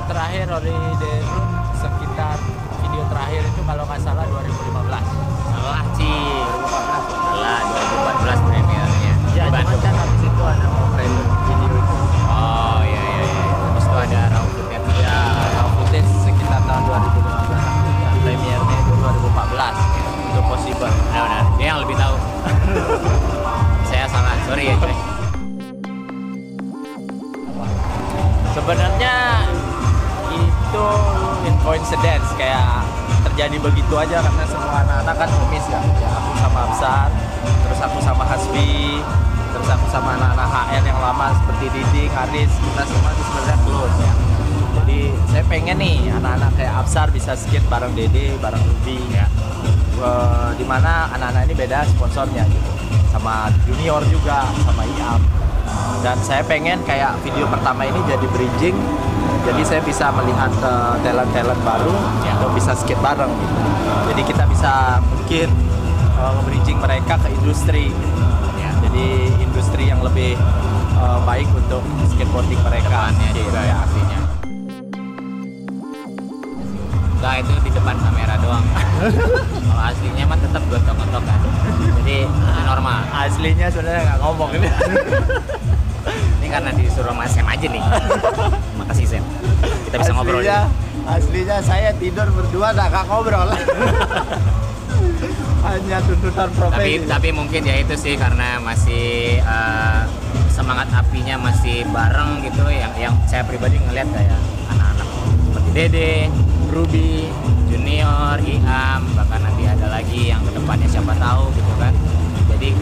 terakhir Holiday Room sekitar video terakhir itu kalau nggak salah 2015. Salah sih. 2014 premiernya. Ya, cuman kan habis itu ada prelude video itu. Oh iya. Habis itu ada raw footage. Ya, raw footage sekitar tahun 2015. Premiernya itu 2014. Itu possible. Nah, benar. Dia yang lebih tahu. Saya salah, sorry ya coy. Sebenarnya itu coincidence, kayak terjadi begitu aja karena semua anak-anak kan homies ya. Aku sama Absar, terus aku sama Hasbi, terus aku sama anak-anak HR yang lama seperti Didi, Aris, kita semua itu sebenarnya close ya. Jadi saya pengen nih anak-anak kayak Absar bisa skate bareng Dede, bareng Ruby ya. Dimana anak-anak ini beda sponsornya gitu, sama junior juga, sama IAM. Dan saya pengen kayak video pertama ini jadi bridging, jadi saya bisa melihat talent-talent baru yang bisa skate bareng gitu. Jadi kita bisa mungkin nge-bridging mereka ke industri ya. Jadi industri yang lebih baik untuk skateboarding mereka juga ya aslinya. Enggak, itu di depan kamera doang. Kalau aslinya mah tetap gotok-gotok kan. Jadi normal. Aslinya sebenarnya nggak ngomong ini. Ini karena disuruh Mas Sam aja nih. Makasih Sam. Kita bisa ngobrol. Aslinya saya tidur berdua nggak ngobrol. Hanya tuntutan profesi. Tapi mungkin ya itu sih karena masih semangat apinya masih bareng gitu. Yang saya pribadi ngelihat kayak anak-anak seperti Dede, Ruby, Junior, Iam, bahkan nanti ada lagi yang kedepannya siapa tahu gitu kan. Jadi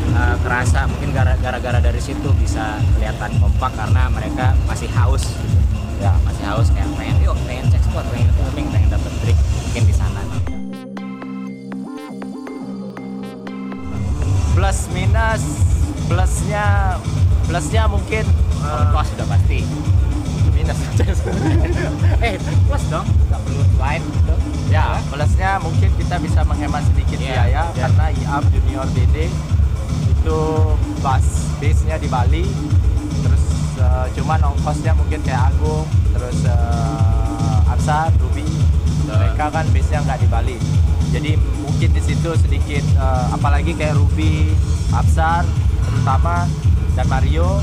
kerasa mungkin gara-gara dari situ bisa kelihatan kompak karena mereka masih haus gitu. Ya masih haus kayak pengen cek spot, pengen filming, pengen dapet trik mungkin di sana. Plus minus, plusnya mungkin Ongkos sudah pasti. minus Plus dong, nggak perlu lain gitu. ya, plusnya mungkin kita bisa menghemat sedikit biaya karena IAM Junior Dede itu base-nya di Bali, terus cuman ongkosnya mungkin kayak Agung, terus Absar, Ruby, mereka kan base-nya nggak di Bali, jadi mungkin di situ sedikit apalagi kayak Ruby, Absar terutama dan Mario,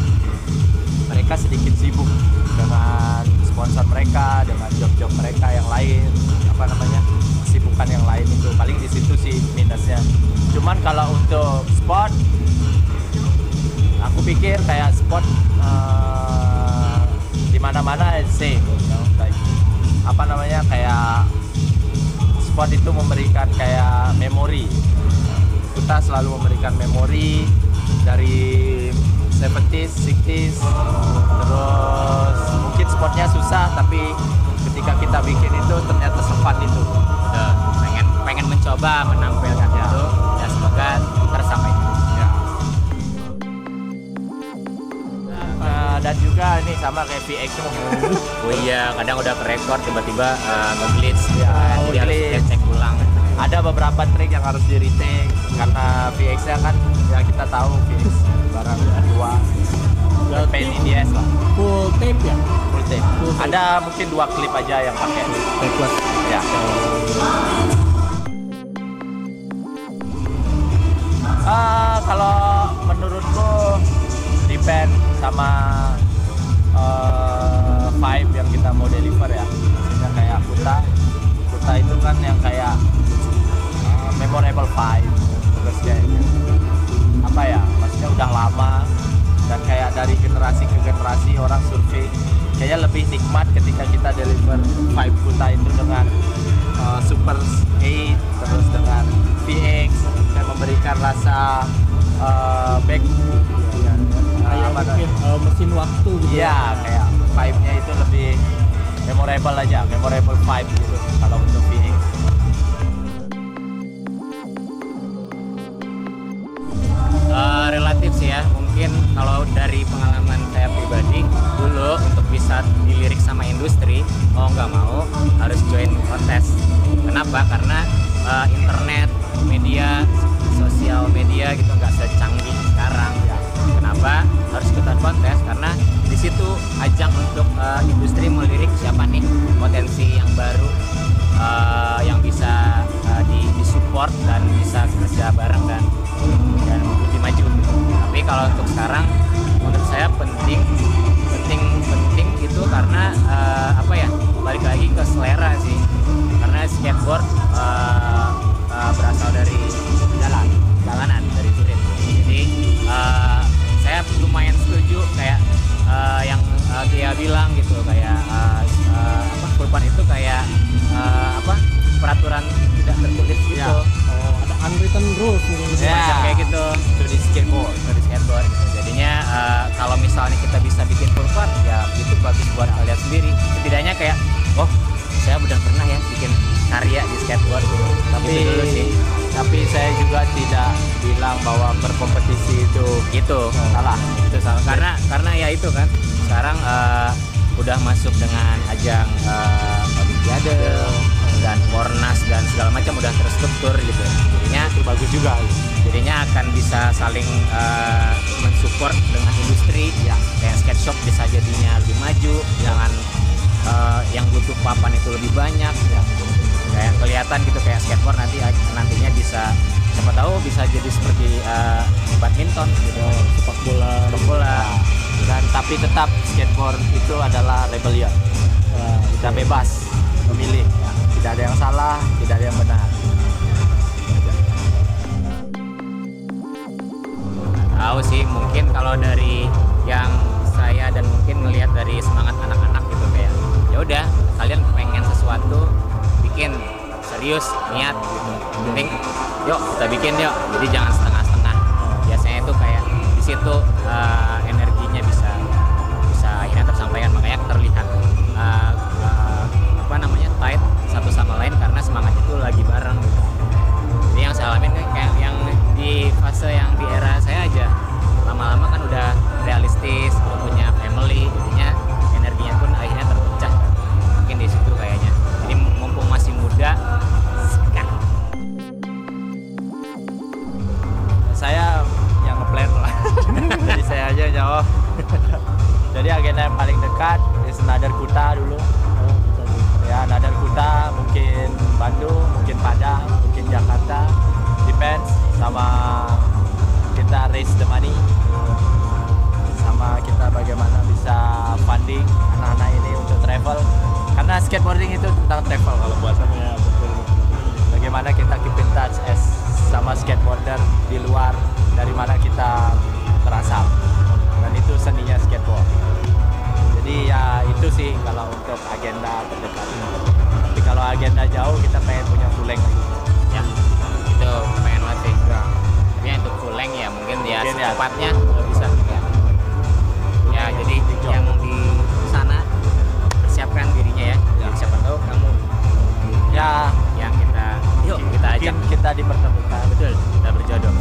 mereka sedikit sibuk dengan sponsor mereka, dengan job-job mereka yang lain, kesibukan yang lain itu paling di situ sih minusnya. Cuman kalau untuk sport, aku pikir kayak sport di mana-mana sih, kayak sport itu memberikan kayak memori. Kita selalu memberikan memori dari 70s, 60s, terus mungkin sportnya susah tapi ketika kita bikin itu ternyata sempat itu. Pengen mencoba menampilkan itu ya, semoga tersampai. Dan juga ini sama kayak VX tuh. Oh iya, kadang udah ke record tiba-tiba nge-glitch ya, jadi harus cek ulang. Ada beberapa trik yang harus di retake karena VX-nya kan ya kita tahu VX barang dua pain IDS lah. Full tape ya? Full tape. Ada mungkin 2 klip aja yang pakai Tape plus. ya. Kalau menurutku depend sama vibe yang kita mau deliver ya. Maksudnya kayak Kuta itu kan yang kayak memorable vibe, terus kayak maksudnya udah lama dan kayak dari generasi ke generasi orang survei kayaknya lebih nikmat ketika kita deliver vibe Kuta itu dengan Super 8 terus dengan VX dan memberikan rasa back Kayak mesin waktu gitu. iya, kayak vibe-nya itu lebih memorable vibe gitu kalau untuk VX. Relatif sih ya, mungkin kalau dari pengalaman saya pribadi dulu untuk bisa dilirik sama industri mau nggak mau harus join kontes. Kenapa? Karena internet, media, sosial media gitu nggak secanggih sekarang. Kenapa harus ikutan kontes? Karena di situ ajang untuk industri melirik siapa nih kalau untuk sekarang menurut saya penting itu karena apa ya, balik lagi ke selera sih, karena skateboard berasal dari jalanan, dari street. Jadi saya lumayan setuju kayak yang dia bilang gitu, kayak kurban itu kayak peraturan tidak tertulis gitu. Ya. Oh, ada unwritten rules mungkin. Ya. Macam kayak gitu Itu di skateboard. dari skateboard gitu. Jadinya kalau misalnya kita bisa bikin full part, ya itu bagus buat kalian sendiri. Setidaknya kayak, oh saya udah pernah ya bikin karya di skateboard gitu. Tapi Gitu dulu sih. tapi saya juga tidak bilang bahwa berkompetisi itu Gitu. salah. Itu salah. Karena ya itu kan sekarang udah masuk dengan ajang Olimpiade dan Pornas dan segala macam udah terstruktur gitu. Jadinya Itu bagus juga. jadinya akan bisa saling mensupport dengan industri ya, kayak skate shop bisa jadinya lebih maju, jangan yang butuh papan itu lebih banyak ya, kayak kelihatan gitu, kayak skateboard nantinya bisa, siapa tahu bisa jadi seperti badminton gitu, Sepak bola. Dan tapi tetap skateboard itu adalah rebellion. Wah, Kita bebas memilih. Tidak ada yang salah, tidak ada yang benar. tahu sih, mungkin kalau dari yang saya dan mungkin melihat dari semangat anak-anak gitu, kayak ya udah kalian pengen sesuatu bikin serius, niat gitu, penting yuk kita bikin yuk, jadi jangan setengah-setengah. Biasanya itu kayak di situ energinya bisa akhirnya tersampaikan, makanya terlihat tight satu sama lain karena semangat itu lagi bareng gitu. Jadi yang saya alamin kayak yang di fase yang di era saya aja, lama-lama kan udah realistis, udah punya family, jadinya energinya pun akhirnya terpecah. Mungkin di situ kayaknya. Jadi mumpung masih muda, sikat. Saya yang ngeplan lah. Jadi saya aja jawab. Jadi agenda yang paling dekat is Nadar Kuta dulu. Oh, kita dulu. Ya, Nadar Kuta, mungkin Bandung, mungkin Padang, mungkin Jakarta. Depends sama kita raise the money, sama kita bagaimana bisa funding anak-anak ini untuk travel. Karena skateboarding itu tentang travel kalau buat saya. Ya, betul. Bagaimana kita keep in touch as sama skateboarder di luar dari mana kita berasal, dan itu seninya skateboard. Jadi ya itu sih kalau untuk agenda terdekat. Tapi kalau agenda jauh kita pengen punya full length lagi. Ya, itu pengen banget sih. Tapi yang untuk full length ya mungkin ya Mungkin ya. secepatnya kalau bisa. Ya, jadi yang di sana persiapkan dirinya ya. Ya. Jadi siapa tahu kamu Ya yang kita ajak. mungkin kita dipertemukan. Betul, kita berjodoh.